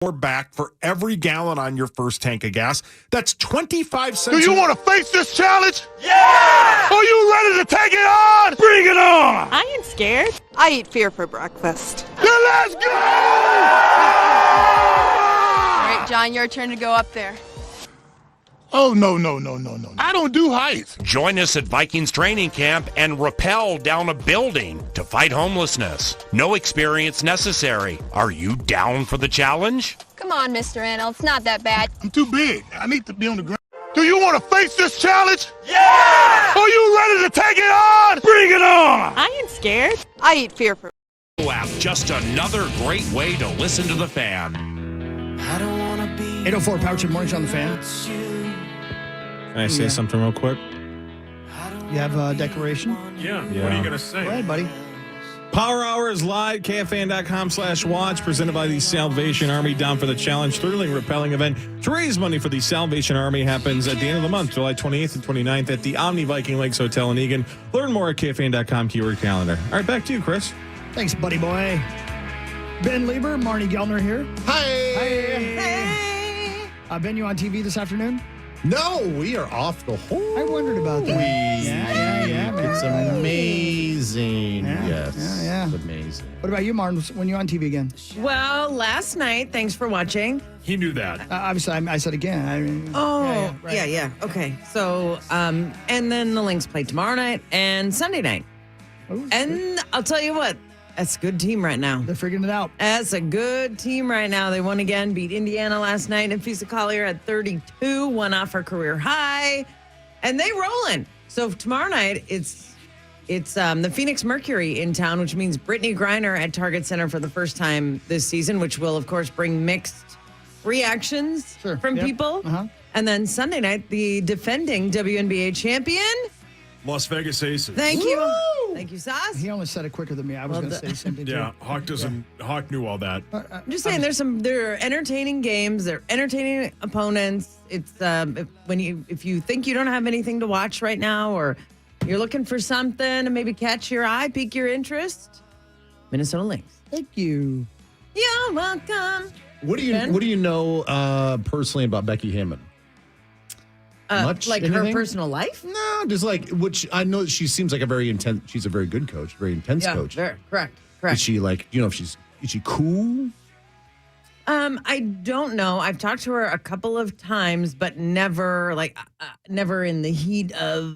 more back for every gallon on your first tank of gas. That's 25 cents. Do you want to face this challenge? Yeah! Are you ready to take it on? Bring it on! I ain't scared. I eat fear for breakfast. Then let's go! All right, John, your turn to go up there. Oh, no. I don't do heights. Join us at Vikings training camp and rappel down a building to fight homelessness. No experience necessary. Are you down for the challenge? Come on, Mr. Annell. It's not that bad. I'm too big. I need to be on the ground. Do you want to face this challenge? Yeah! Are you ready to take it on? Bring it on! I ain't scared. I eat fear for App, just another great way to listen to the fan. 804 Power Chip Mornings on the Fan. Can I say something real quick? You have a declaration? Yeah. What are you going to say? Go ahead, buddy. Power Hour is live, KFAN.com/watch, presented by the Salvation Army. Down for the challenge, thrilling, repelling event to raise money for the Salvation Army happens at the end of the month, July 28th and 29th at the Omni Viking Lakes Hotel in Eagan. Learn more at KFAN.com keyword calendar. All right, back to you, Chris. Thanks, buddy boy. Ben Lieber, Marnie Gelner here. Hi. Hey. Ben, you on TV this afternoon? No, we are off the whole. I wondered about that. Yeah, man. It's amazing. Yeah, Yes. yeah. It's amazing. What about you, Martin, when you on TV again? Well, last night, thanks for watching. He knew that. Obviously, I said again. I mean, right. Yeah. Okay. So, and then the Lynx play tomorrow night and Sunday night. Oh, And I'll tell you what, that's a good team right now. they're figuring it out. That's a good team right now. They won again, beat Indiana last night, and Fisa Collier at 32, won off her career high, and they rolling. So tomorrow night, it's the Phoenix Mercury in town, which means Brittany Griner at Target Center for the first time this season, which will, of course, bring mixed reactions from people. Uh-huh. And then Sunday night, the defending WNBA champion. Las Vegas Aces. Thank you. Thank you, Sauce. He only said it quicker than me. I was going to say something too. Yeah, Hawk knew all that. I'm just saying, they're entertaining games. They're entertaining opponents. It's if you think you don't have anything to watch right now, or you're looking for something to maybe catch your eye, pique your interest, Minnesota Lynx. Thank you. You're welcome. What do you know personally about Becky Hammond? Much? Like Anything? her personal life? No, just like which I know she seems like a very intense. She's a very good coach, very intense coach. Correct. Is she like is she cool? I don't know. I've talked to her a couple of times, but never never in the heat of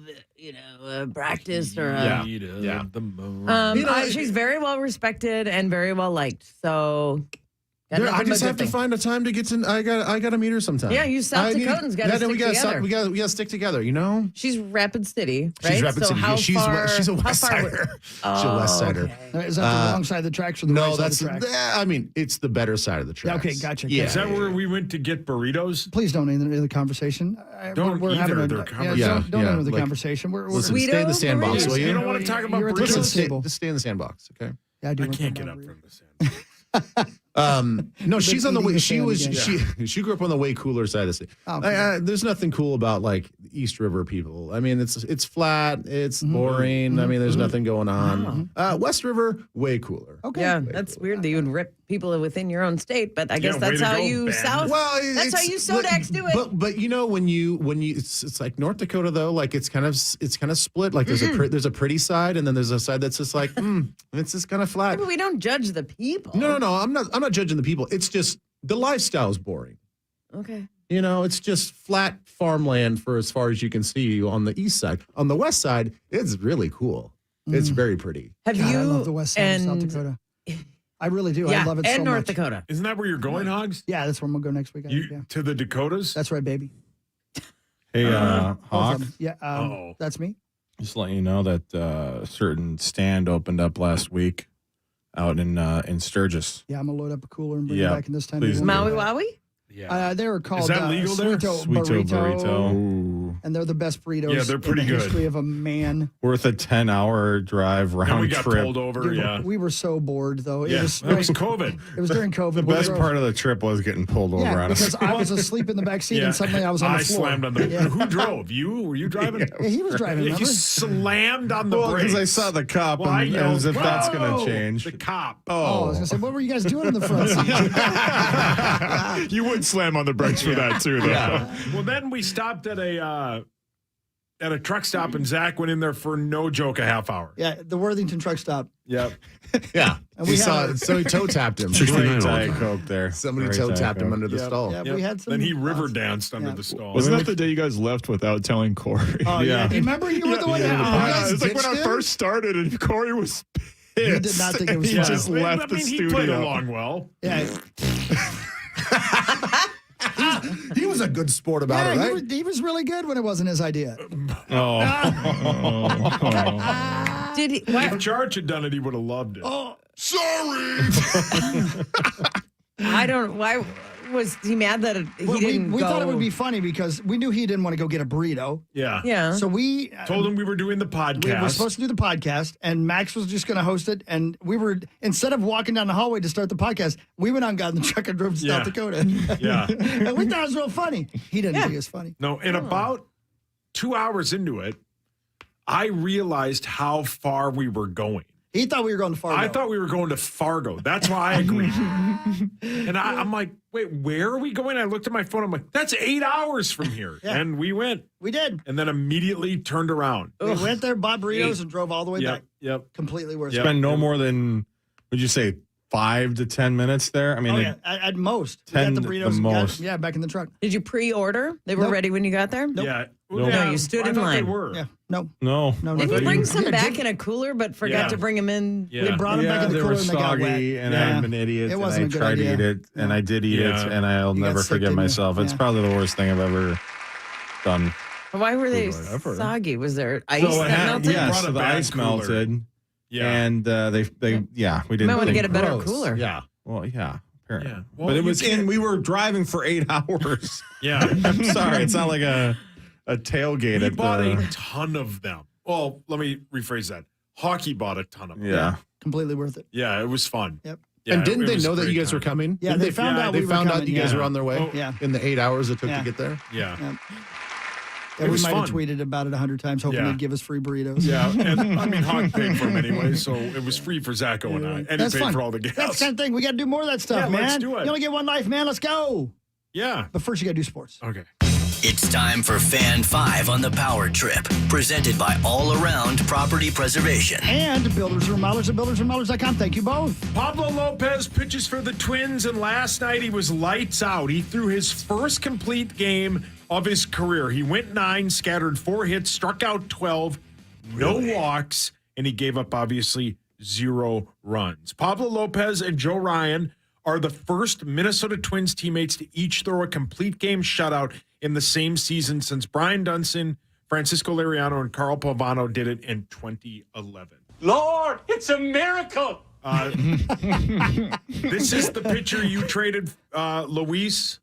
practice or The moon. she's very well respected and very well liked. So I just have to find a time to get to. I got to meet her sometime. Yeah, you South Dakotans got to stick together. We got to stick together. You know. She's Rapid City, right? She's Rapid City. She's a West Sider. She's a West Sider. Okay. Is that the wrong side of the tracks or the right side of the tracks? I mean, it's the better side of the tracks. Okay, gotcha. Yeah. Is that where we went to get burritos? Please don't enter the conversation. Don't we're either having of their conversation. Don't enter the conversation. Listen, stay in the sandbox, will you? You don't want to talk about You're at the burritos? table. Just stay in the sandbox, okay? Yeah, I do. I want can't to get know up where from the sandbox. No, she's on the way. eating the sand She grew up on the way cooler side of the state. Oh, okay. There's nothing cool about like East River people. I mean, it's flat, it's boring. I mean, there's nothing going on. West River, way cooler. Okay. Yeah, that's weird that you would rip people within your own state, but I guess way that's to how go, you Ben. South. Well, that's how you Sodax do it. But when you it's like North Dakota though, like it's kind of split. Like there's a pretty side, and then there's a side that's just like it's just kind of flat. But we don't judge the people. No. I'm not judging the people. It's just the lifestyle is boring. Okay. It's just flat farmland for as far as you can see on the east side. On the west side, it's really cool. It's very pretty. Have God, you? I love the west side of South Dakota. I really do. Yeah, I love it so and North much. Dakota. Isn't that where you're going, Hogs? Yeah, that's where I'm going to go next week. I think, yeah. To the Dakotas? That's right, baby. Hey, Both of Hawk, them. Yeah, that's me. just letting you know that a certain stand opened up last week out in Sturgis. Yeah, I'm going to load up a cooler and bring it back in this time. please do. Maui Wowie? Yeah. They were called Is that legal there? Sweeto Sweeto Burrito. Burrito. And they're the best burritos Yeah, they're pretty in the good. history of a man. Worth a 10-hour drive round And we got trip. pulled over. Dude, Yeah. We were so bored, though. Yeah. That was COVID. It was during COVID. The best part of the trip was getting pulled over. Yeah, Honestly. because I was asleep in the back seat and suddenly I was on the floor. slammed on the. Yeah. Who drove? You? Were you driving? Yeah, he was driving, Yeah, remember? you slammed on the brakes. Because I saw the cop, Well, I and yelled, as if that's going "Whoa!" to change. The cop. Oh, I was going to say, what were you guys doing in the front seat? You would slam on the brakes for that too, though. Yeah. Well, then we stopped at a truck stop, and Zach went in there for no joke a half hour. Yeah, the Worthington truck stop. Yep. Yeah. And We we saw had so he toe tapped him. Great Diet Coke there. Somebody Great toe Diet tapped him Coke. under the stall. Yeah, Yep. we had some. Then he river danced under Yeah. the stall. Wasn't that the day you guys left without telling Corey? Oh, yeah. Yeah. Remember you were the one that. guys It's like when I ditched him? first started, and Corey was pissed. He did not think it was He funny. just left the He played studio. along well. Yeah, He was a good sport about it, right? he was really good when it wasn't his idea. Oh. Did he? Why, If George had done it, he would have loved it. Oh, I don't. Why was he mad that he well, didn't we go? thought it would be funny because we knew he didn't want to go get a burrito. Yeah. Yeah. So we Told him we were doing the we podcast. were supposed to do the podcast, and Max was just going to host it. And we were, instead of walking down the hallway to start the podcast, we went out and got in the truck and drove to Yeah. South Dakota. Yeah. And we thought it was real funny. He didn't think it was funny. No, and about 2 hours into it, I realized how far we were going. He thought we were going to Fargo. I thought we were going to Fargo. That's why I agreed. And I'm like, wait, where are we going? I looked at my phone. I'm like, that's 8 hours from here. Yeah. And we went. We did. And then immediately turned around. We went there, bought burritos, and drove all the way back. Yep. Completely worth it. Yep. Spend no more than, would you say, 5 to 10 minutes there? I mean, Oh, yeah. At most. 10 we got the burritos the and most. got, back in the truck. Did you pre-order? They were Nope. ready when you got there. Yeah. Nope. No, you stood I in thought line. They were. Yeah. No. no. No. Didn't thought you bring you- some Yeah, back Jim- in a cooler, but forgot Yeah. to bring them in? Yeah. We brought them back in the they cooler were and they got wet. soggy, and Yeah. I'm an idiot, It and wasn't I a good tried to idea. eat it, and I did eat Yeah. it, and I'll You got never sick, forgive didn't you? myself. It's Yeah. probably the worst thing I've ever done. Why were they Whatever. soggy? Was there ice So that it had, melted? yeah, Brought so a the bad ice cooler. melted, Yeah. and we didn't. You might want to think- get a better Gross. cooler. Yeah. Well, yeah. Apparently. Yeah. Well, But it you was can't- we were driving for 8 hours. Yeah. I'm sorry. It's not like a tailgate We at bought the. a ton of them. Well, let me rephrase that. Hockey bought a ton of them. Yeah. Completely worth it. Yeah, it was fun. Yep. Yeah, And didn't it they was a know that great you guys time. were coming? Yeah, Didn't they found out They we were found out coming, you guys yeah. were on their way Oh, Yeah. in the 8 hours it took Yeah. to get there. Yeah. Yeah. It Yeah, we was might have fun. tweeted about it 100 times, hoping Yeah. they'd give us free burritos. Yeah, and I mean, Hawk paid for them anyway, so it was free for Zacho and I, and That's he paid fun. for all the gas. That's the kind of thing. We got to do more of that stuff, Yeah, man. let's do it. You only get one life, man. Let's go. Yeah. But first, you got to do sports. Okay. It's time for Fan 5 on the Power Trip, presented by All Around Property Preservation. And Builders Remodelers at buildersremodelers.com. Thank you both. Pablo Lopez pitches for the Twins, and last night he was lights out. He threw his first complete game of his career. He went 9, scattered 4 hits, struck out 12, no walks, and he gave up, obviously, 0 runs. Pablo Lopez and Joe Ryan are the first Minnesota Twins teammates to each throw a complete game shutout in the same season since Brian Dunson, Francisco Liriano, and Carl Pavano did it in 2011. Lord, it's a miracle. This is the pitcher you traded, Luis.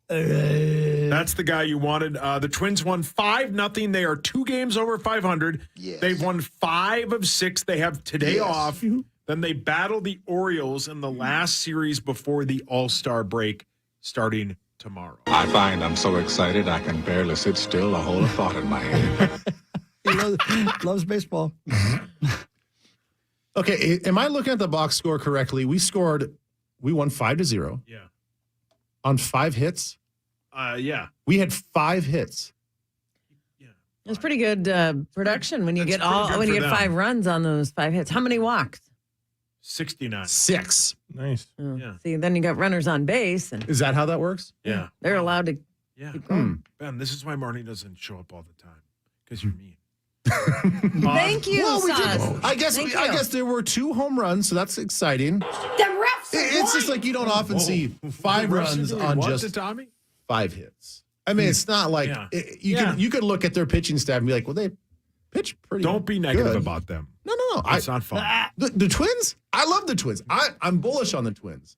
That's the guy you wanted. The Twins won 5-0. They are 2 games over 500. Yes. They've won 5 of 6. They have today off. Then they battle the Orioles in the last series before the All-Star break starting tomorrow. I find I'm so excited I can barely sit still. A whole thought in my head. He loves baseball. Okay, am I looking at the box score correctly? We won 5-0 Yeah. on 5 hits. Yeah. We had 5 hits. It's pretty good production when you That's get pretty good when you for get them. 5 runs on those 5 hits. How many walks? 69. 6. Nice. Oh, Yeah. See, then you got runners on base, and Is that how that works? Yeah. they're allowed to. Yeah. Hmm. Ben, this is why Marnie doesn't show up all the time, because you're mean. Thank you, Well, we Sauce. did. I guess Thank I you. guess there were 2 home runs, so that's exciting. It's just like you don't often see 5 runs on what just to Tommy? 5 hits. I mean, it's not like Yeah. you could look at their pitching staff and be like, well, they pitch pretty. Don't be negative good. about them. No. It's not fun. The Twins. I love the Twins. I'm bullish on the Twins.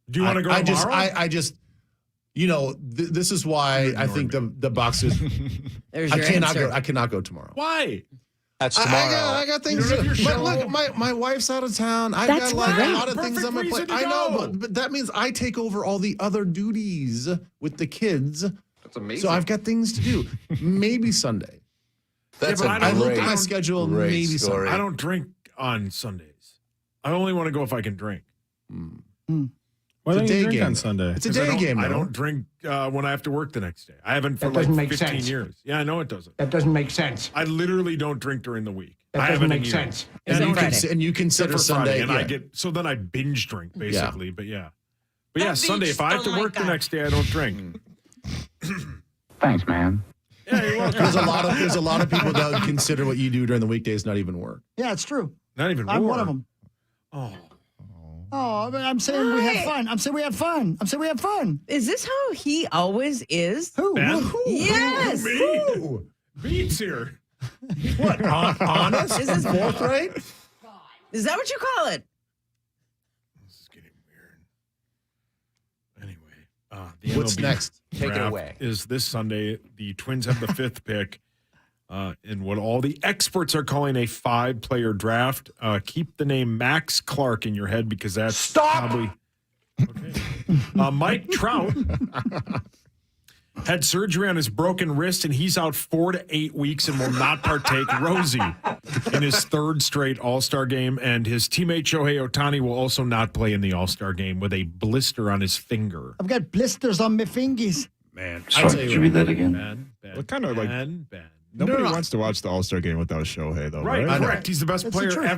Do you want to go I tomorrow? just This is why I think the boxes. There's I your cannot answer. go. I cannot go tomorrow. Why? That's tomorrow. I got things to do. But look, my wife's out of town. I've That's got a great. lot of things on my plate. I know, but that means I take over all the other duties with the kids. That's amazing. So I've got things to do. Maybe Sunday. That's Yeah, but a I looked great, at my schedule. great Maybe story. Sunday. I don't drink on Sundays. I only want to go if I can drink. Why don't It's a you day drink game. on Sunday? It's a 'Cause day game. I though. don't drink when I have to work the next day. I haven't for That like doesn't make 15 sense. years. Yeah, I know it doesn't. That doesn't make sense. I literally don't drink during the week. That I doesn't haven't make in years. sense. And Except you, Friday. and you consider Except for Friday, Sunday. and Yeah. then I binge drink basically. But yeah, That Sunday. beach If I have to don't like work the that. next day, I don't drink. Thanks, man. Yeah, you're welcome. There's a lot of people that would consider what you do during the weekdays not even work. Yeah, it's true. Not even. I'm war. one of them. Oh, Oh, but I'm saying we have fun. I'm saying we have fun. I'm saying we have fun. Is this how he always is? Who? Ben? Yes. Me? Beats here. What? Honest? Is this Forthright? Is that what you call it? This is getting weird. Anyway, the What's MLB next? Take it draft away. is this Sunday. The Twins have the 5th pick in what all the experts are calling a 5-player draft. Keep the name Max Clark in your head because that's probably okay. Mike Trout had surgery on his broken wrist, and he's out 4 to 8 weeks and will not partake, Rosie, in his 3rd straight All-Star game. And his teammate Shohei Ohtani will also not play in the All-Star game with a blister on his finger. I've got blisters on my fingers. Man, Sorry, could you read that again? bad. What kind of, like- bad. Nobody No. wants to watch the All-Star game without Shohei, though, Right, right? correct. He's the best That's the player truth.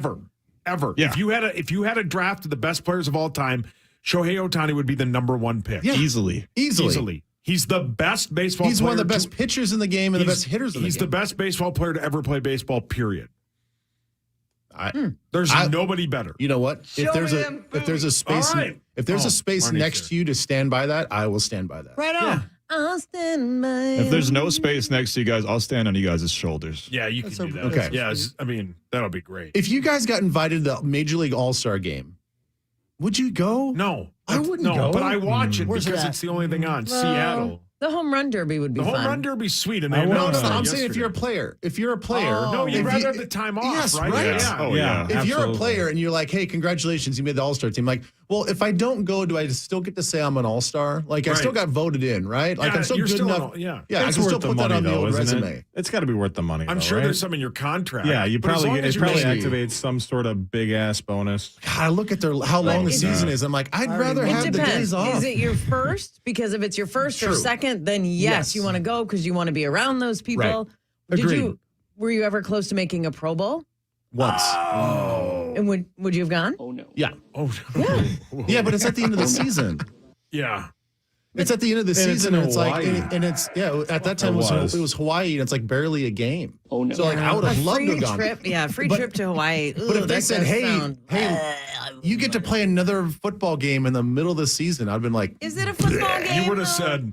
ever. Yeah. If you had a draft of the best players of all time, Shohei Ohtani would be the number 1 pick. Yeah. Easily. Easily. He's the best baseball He's player. one of the best pitchers in the game and the best hitters in the He's game. the best baseball player to ever play baseball, period. There's I- nobody better. You know what? Show me them If there's a space All right. if there's Oh, a space Marnie's next here. to you to stand by that, I will stand by that. Right on. I'll stand by. If there's no space next to you guys, I'll stand on you guys' shoulders. Yeah, you can That's do a- that. Okay. Yeah, I mean, that'll be great. If you guys got invited to the Major League All-Star game, would you go? No. I wouldn't No, go. but I watch it Where's it because at? it's the only thing on. Well, Seattle. The home run derby would be The home fun. run derby be sweet. And I they won't. announced No, it I'm saying if yesterday. you're a player. If you're a player. No, you'd if rather you- have the time off, Yes, right? right. Yeah. Oh, Yeah. If you're a Absolutely. player and you're like, hey, congratulations, you made the All-Star team. Like, well, if I don't go, do I still get to say I'm an All-Star? Like, I Right. still got voted in, right? Like, Yeah, I'm still you're good still enough. an- yeah. Yeah, I It's can worth still the put that money, on the though, old isn't resume. it? It's got to be worth the money. I'm though, sure right? there's some in your contract. Yeah, you But as probably long it as you're probably making- activates some sort of big ass bonus. God, I look at how long the it- season is. I'm like, I'd rather It have the depends. days off. Is it your first? Because if it's your first or True. second, then yes, you want to go because you want to be around those people. Right. Agreed. Were you ever close to making a Pro Bowl? Once. And would you have gone? Oh, no. Yeah. Oh, Yeah, but it's at the end of the season. yeah. It's at the end of the And it's season, in and it's like, Hawaii. and it's at that time it was Hawaii, and it's like barely a game. Oh, no. So like, I would have A loved to free have gone. trip, yeah, free But- trip to Hawaii. But Ooh, if they that said, does hey, sound- you get to play another football game in the middle of the season, I'd been like, Is it a football game? You would have though? said,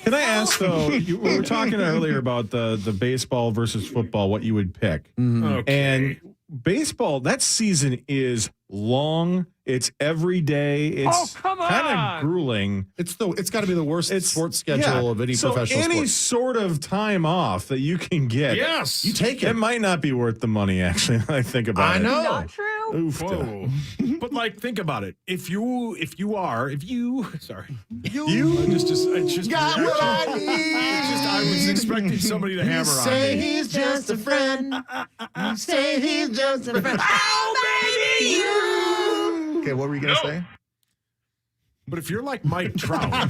Can I ask though? We were talking earlier about the baseball versus football, what you would pick, okay. and baseball. That season is long. It's every day. It's kind of grueling. it's got to be the worst It's sports schedule of any so professional any sport. sort of time off that you can get. yes. You take It it. might not be worth the money, actually. When I think about I it. know. Not true. Oof. Whoa. But like, think about it. If you sorry. You It's just got reaction. what I need. It's just I was expecting somebody to hammer on say me. he's just a friend. You say he's just a friend. Oh, baby, you. Okay, what were you gonna say? But if you're like Mike Trout,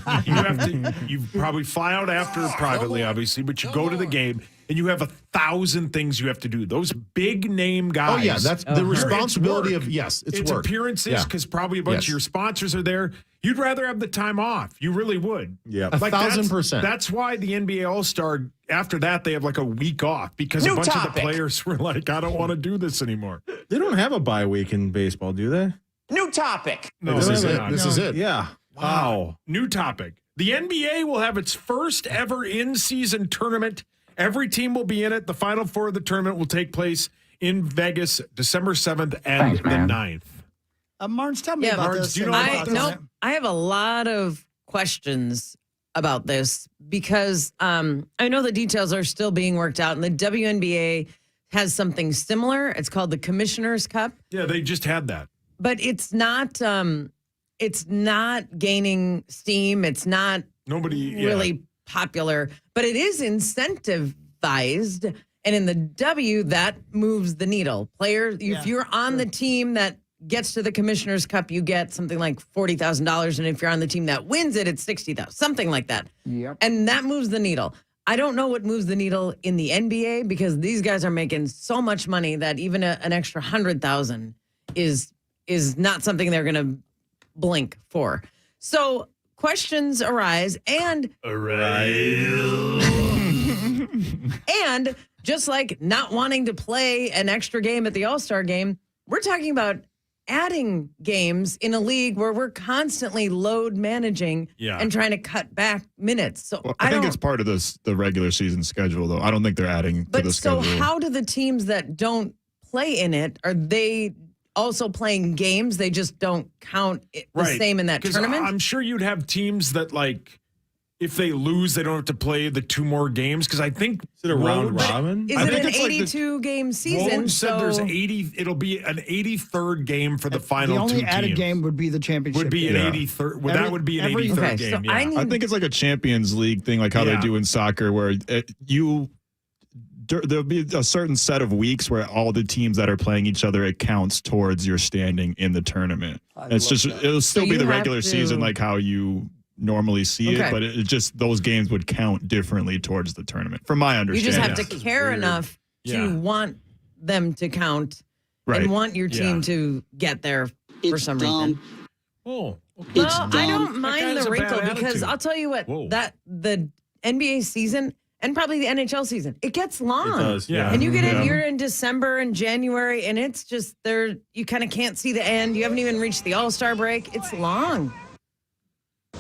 you probably fly out after privately, obviously, but you go to the game and you have 1,000 things you have to do. Those big name guys. Oh yeah, that's the responsibility of it's work. appearances Yeah. because probably a bunch Yes. of your sponsors are there. You'd rather have the time off. You really would. Yeah. 1,000%. That's why the NBA All-Star, after that, they have like a week off because a bunch of the players were like, I don't want to do this anymore. They don't have a bye week in baseball, do they? New topic. No, This is they're it. not. This is it. Yeah. Wow. New topic. The NBA will have its first ever in-season tournament. Every team will be in it. The Final Four of the tournament will take place in Vegas, December 7th and Thanks, man. the 9th. Marnes, tell me Yeah, about Marnes, this. do you know about this? I have a lot of questions about this because I know the details are still being worked out, and the WNBA has something similar. It's called the Commissioner's Cup. Yeah, they just had that. But it's not gaining steam. It's not really popular, but it is incentivized. And in the W, that moves the needle. Players, if you're on the team that gets to the Commissioner's Cup, you get something like $40,000. And if you're on the team that wins it, it's $60,000, something like that. Yep. And that moves the needle. I don't know what moves the needle in the NBA because these guys are making so much money that even an extra $100,000 is not something they're going to blink for. So questions arise and just like not wanting to play an extra game at the All-Star game, we're talking about adding games in a league where we're constantly load managing and trying to cut back minutes. So I think it's part of the regular season schedule, though. I don't think they're adding to the schedule. But so how do the teams that don't play in it, are they also playing games? They just don't count the same in that tournament? I'm sure you'd have teams that, like, if they lose, they don't have to play the 2 more games. Because I think is it a round robin? Is it an 82-game season? Woj said there's 80. It'll be an 83rd game for the final 2 teams. The only added game would be the championship. Would be an 83rd. That would be an 83rd game. So I think it's like a Champions League thing, like how they do in soccer, where there'll be a certain set of weeks where all the teams that are playing each other, it counts towards your standing in the tournament. It'll still be the regular season, like how you normally see it, but it just those games would count differently towards the tournament, from my understanding. You just have to care enough to want them to count and want your team to get there for some reason. Oh, okay. Well, I don't mind the wrinkle because I'll tell you what, that the NBA season and probably the NHL season, it gets long. It does, yeah. And you get in, you're in December and January, and it's just you kind of can't see the end. You haven't even reached the All-Star break. It's long.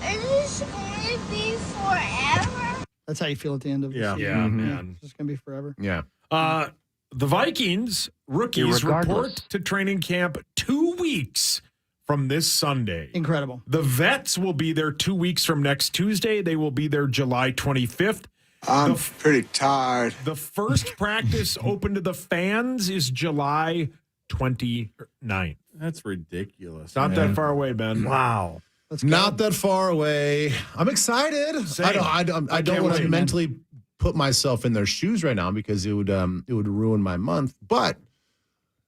Is this going to be forever? That's how you feel at the end of the season. Yeah, man. It's just going to be forever. Yeah. The Vikings rookies report to training camp 2 weeks from this Sunday. Incredible. The vets will be there 2 weeks from next Tuesday. They will be there July 25th. I'm pretty tired. The first practice open to the fans is July 29th. That's ridiculous. Not that far away, Ben. Wow. Not that far away. I'm excited. Same. I don't want to mentally put myself in their shoes right now because it would ruin my month. But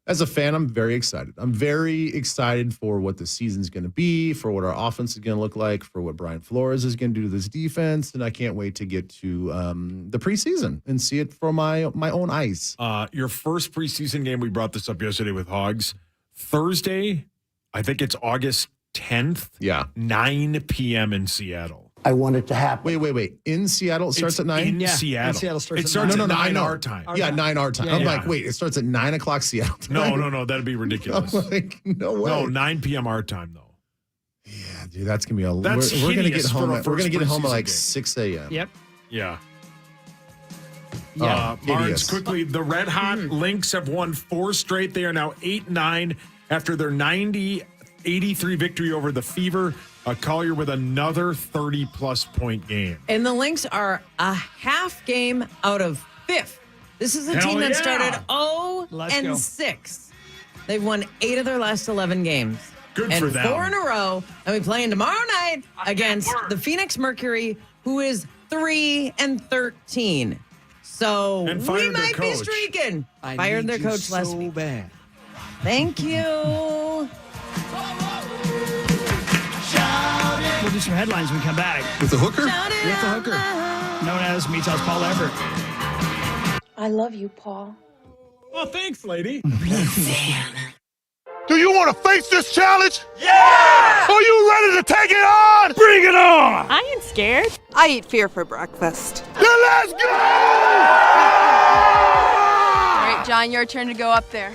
as a fan, I'm very excited. I'm very excited for what the season's going to be, for what our offense is going to look like, for what Brian Flores is going to do to this defense, and I can't wait to get to the preseason and see it from my own eyes. Your first preseason game, we brought this up yesterday with Hogs. Thursday, I think it's August 10th. Yeah. 9 p.m. in Seattle. I want it to happen. Wait. In Seattle, it starts at 9? In Seattle. In Seattle starts it at starts 9. at 9 our time. Yeah, 9 our time. Yeah, I'm yeah. like, wait, it starts at 9 o'clock Seattle time? No, that'd be ridiculous. I'm like, no way. No, 9 p.m. our time, though. Yeah, dude, that's going to be That's we're going to get hideous home. for a We're going to get first home at like preseason 6 a.m. Yep. Yeah. Yeah. Barnes, Hideous. quickly, the Red Hot Lynx have won 4 straight. They are now 8-9 after their 83 victory over the Fever. Collier with another 30-plus point game. And the Lynx are a half game out of 5th. This is a team that started 0-6. They've won 8 of their last 11 games. Good for them. 4 in a row. And we're playing tomorrow night against the Phoenix Mercury, who is 3-13. So And we fired their might be coach. streaking. Fired their coach last week. Bad. Thank you. We'll do some headlines when we come back. With the hooker? With the hooker, known as Meathouse Paul Everett. I love you, Paul. Oh, thanks, lady. Do you want to face this challenge? Yeah! Are you ready to take it on? Bring it on! I ain't scared. I eat fear for breakfast. Then let's go! All right, John, your turn to go up there.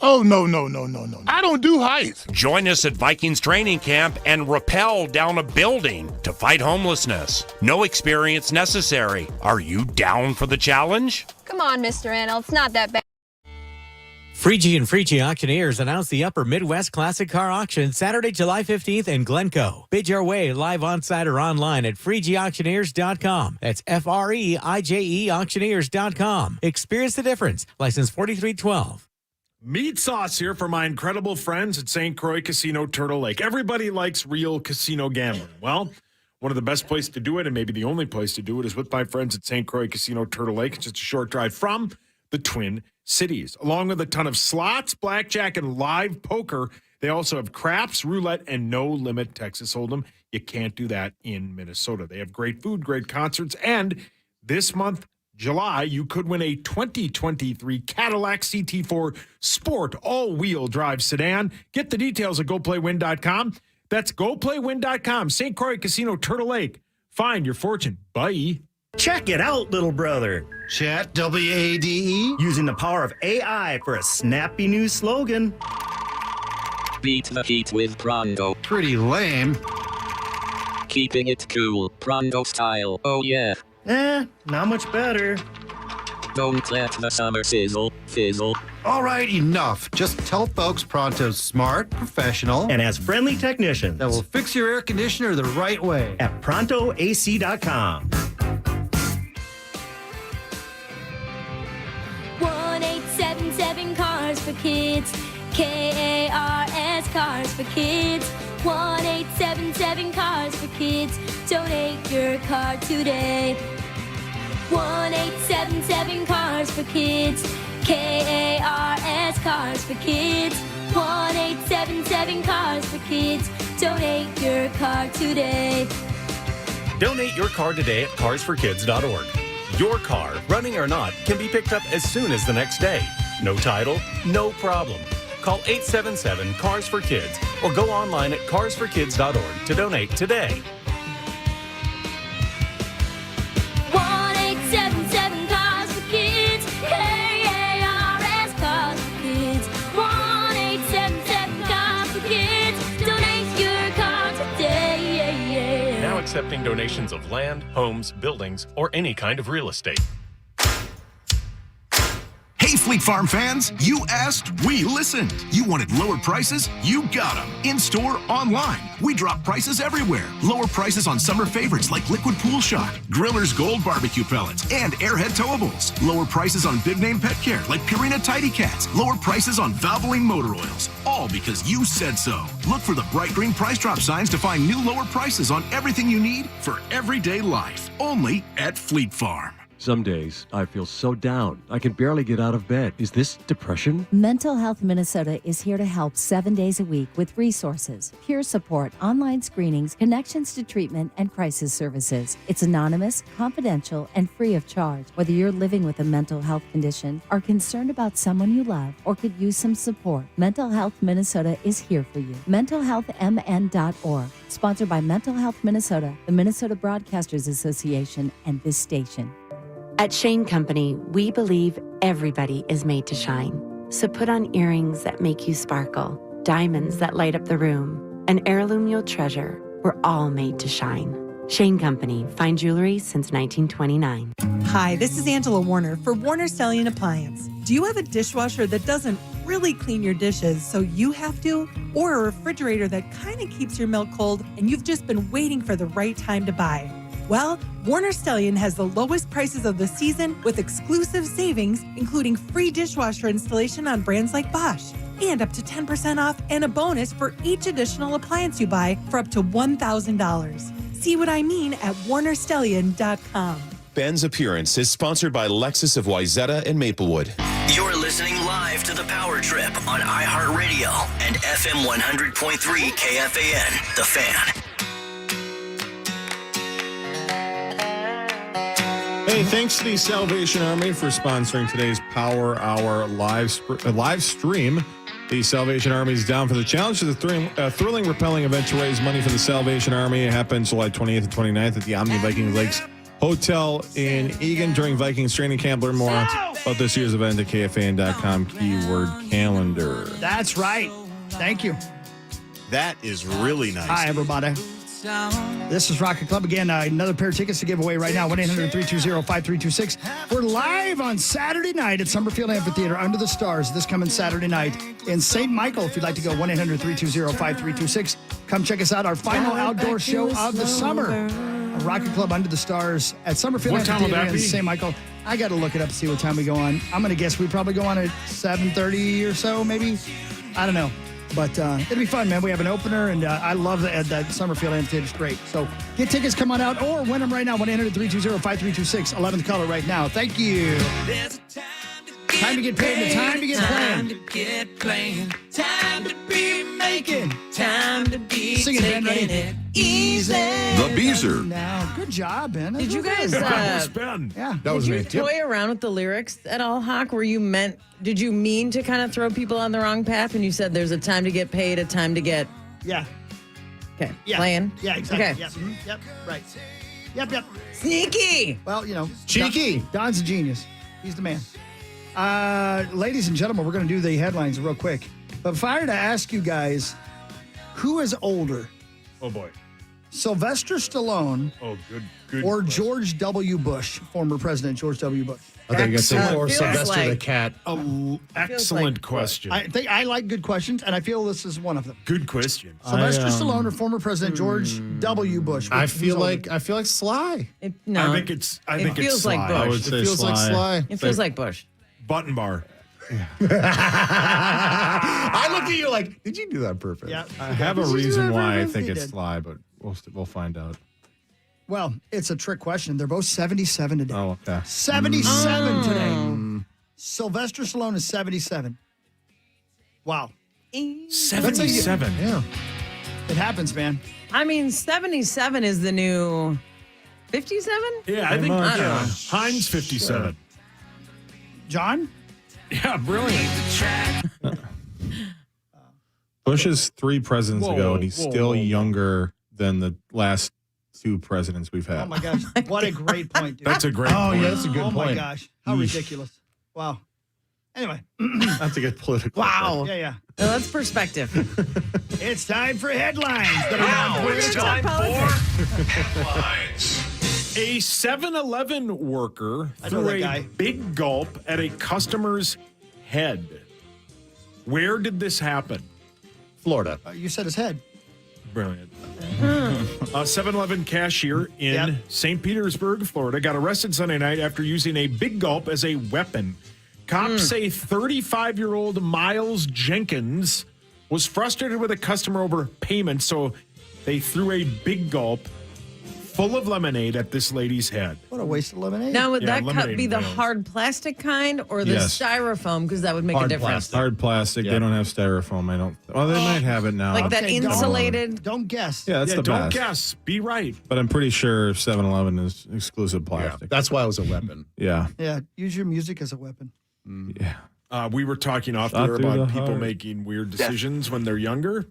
Oh, no. I don't do heights. Join us at Vikings training camp and rappel down a building to fight homelessness. No experience necessary. Are you down for the challenge? Come on, Mr. Anel. It's not that bad. Freegee and Freegee Auctioneers announced the Upper Midwest Classic Car Auction Saturday, July 15th in Glencoe. Bid your way live on-site or online at freegeeauctioneers.com. That's FREIJE auctioneers.com. Experience the difference. License 4312. Meat sauce here for my incredible friends at St. Croix Casino Turtle Lake. Everybody likes real casino gambling. Well, one of the best places to do it, and maybe the only place to do it, is with my friends at St. Croix Casino Turtle Lake. It's just a short drive from the Twin Cities. Along with a ton of slots, blackjack, and live poker, they also have craps, roulette, and no-limit Texas Hold'em. You can't do that in Minnesota. They have great food, great concerts, and this month, July, you could win a 2023 Cadillac CT4 Sport all-wheel drive sedan. Get the details at GoPlayWin.com. That's GoPlayWin.com. St. Croix Casino, Turtle Lake. Find your fortune. Bye. Check it out, little brother. Chat, WADE. Using the power of AI for a snappy new slogan. Beat the heat with Pronto. Pretty lame. Keeping it cool, Pronto style, oh yeah. Not much better. Don't let the summer fizzle. All right, enough. Just tell folks Pronto's smart, professional, And has friendly technicians that will fix your air conditioner the right way. at ProntoAC.com. 1877 Cars for Kids. KARS Cars for Kids. 1877 Cars for Kids. Donate your car today. 1877 Cars for Kids. KARS Cars for Kids. 1877 Cars for Kids. Donate your car today. Donate your car today at carsforkids.org. Your car, running or not, can be picked up as soon as the next day. No title, no problem. Call 877-CARS-FOR-KIDS or go online at carsforkids.org to donate today. 1877 Cars for Kids. KARS Cars for Kids. 1877 Cars for Kids. Donate your car today. Now accepting donations of land, homes, buildings, or any kind of real estate. Hey, Fleet Farm fans, you asked, we listened. You wanted lower prices? You got them. In-store, online. We drop prices everywhere. Lower prices on summer favorites like Liquid Pool Shock, Griller's Gold Barbecue Pellets, and Airhead Towables. Lower prices on big name pet care like Purina Tidy Cats. Lower prices on Valvoline motor oils. All because you said so. Look for the bright green price drop signs to find new lower prices on everything you need for everyday life. Only at Fleet Farm. Some days I feel so down, I can barely get out of bed. Is this depression? Mental Health Minnesota is here to help 7 days a week with resources, peer support, online screenings, connections to treatment, and crisis services. It's anonymous, confidential, and free of charge. Whether you're living with a mental health condition, are concerned about someone you love, or could use some support, Mental Health Minnesota is here for you. MentalHealthMN.org. Sponsored by Mental Health Minnesota, the Minnesota Broadcasters Association, and this station. At Shane Company, we believe everybody is made to shine. So put on earrings that make you sparkle, diamonds that light up the room, an heirloom you'll treasure. We're all made to shine. Shane Company, fine jewelry since 1929. Hi, this is Angela Warner for Warner Stellian Appliance. Do you have a dishwasher that doesn't really clean your dishes, so you have to? Or a refrigerator that kind of keeps your milk cold and you've just been waiting for the right time to buy? Well, Warner Stellian has the lowest prices of the season with exclusive savings, including free dishwasher installation on brands like Bosch, and up to 10% off and a bonus for each additional appliance you buy for up to $1,000. See what I mean at warnerstellian.com. Ben's Appearance is sponsored by Lexus of Wayzata and Maplewood. You're listening live to the Power Trip on iHeartRadio and FM 100.3 KFAN, The Fan. Hey, thanks to the Salvation Army for sponsoring today's Power Hour live stream. The Salvation Army is down for the challenge. It's a thrilling, repelling event to raise money for the Salvation Army. It happens July 28th and 29th at the Omni Viking Lakes Hotel in Eagan during Vikings training camp. Learn more about this year's event at KFAN.com, keyword calendar. That's right. Thank you. That is really nice. Hi, everybody. This is Rocket Club again. Another pair of tickets to give away right now. 1-800-320-5326. We're live on Saturday night at Summerfield Amphitheater Under the Stars this coming Saturday night in St. Michael. If you'd like to go, 1-800-320-5326. Come check us out. Our final outdoor show of the summer. Rocket Club Under the Stars at Summerfield Amphitheater in St. Michael. I got to look it up to see what time we go on. I'm going to guess we probably go on at 7:30 or so, maybe. I don't know. But it'll be fun, man. We have an opener, and I love that Summerfield Amphitheater. It's great. So get tickets, come on out, or win them right now. 1-800-320-5326. 11th caller right now. Thank you. Time to get paid and time to get playing. Time to get playing. Time to be making. Time to be Sing it, Ben, taking ready? it easy. The Beezer. Now, good job, Ben. Did you guys Yeah. That was me. Did you toy around with the lyrics at all, Hawk? Did you mean to kind of throw people on the wrong path? And you said there's a time to get paid, a time to get... Yeah. Okay. Yeah. Playing? Yeah, exactly. Okay. Yep. Yep. Right. Yep. Sneaky. Well, Cheeky. Don's a genius. He's the man. Ladies and gentlemen, we're going to do the headlines real quick. But if I were to ask you guys, who is older? Oh, boy. Sylvester Stallone Oh, good. or question. George W. Bush, former President George W. Bush? I think it's or feels Sylvester the like- cat. Excellent question. I like good questions, and I feel this is one of them. Good question. Sylvester Stallone or former President George W. Bush? I Who's feel older? like Sly. No. I think it's feels Sly. like Bush. I would say It feels like Sly. It feels like Bush. Button bar. I look at you like, did you do that on purpose? Yeah. I have a reason why I think He it's did. Sly, but we'll find out. Well, it's a trick question. They're both 77 today. Oh, okay. 77 today. Sylvester Stallone is 77. Wow. 77. Yeah. It happens, man. I mean, 77 is the new 57? Yeah, I think I don't know. Heinz 57. John? Yeah, brilliant. Bush is 3 presidents ago, and he's still younger than the last 2 presidents we've had. Oh, my gosh. What a great point, dude. That's a great point. Yeah, that's a good Oh, point. my gosh. How ridiculous. Wow. Anyway. Not to get political. Wow. Yeah. Well, that's perspective. It's time for headlines. Now it's time for headlines. A 7-Eleven worker I know threw that a guy. big gulp at a customer's head. Where did this happen? Florida. You said his head. Brilliant. A 7-Eleven cashier in St. Petersburg, Florida, got arrested Sunday night after using a big gulp as a weapon. Cops say 35-year-old Miles Jenkins was frustrated with a customer over payment, so they threw a big gulp full of lemonade at this lady's head. What a waste of lemonade. Now, would Yeah, that cup lemonade be the whales. hard plastic kind or the Yes. styrofoam? Because that would make a Hard difference. plastic. Hard plastic. Yeah. They don't have styrofoam. I don't. Well, they might have it now. Like that Okay, don't- insulated. Don't guess. Yeah, that's the don't best. guess. Be right. But I'm pretty sure 7-Eleven is exclusive Yeah. plastic. That's why it was a weapon. Yeah. Yeah, use your music as a weapon. Yeah. We were talking off Shot there through about the people heart. making weird decisions when they're younger.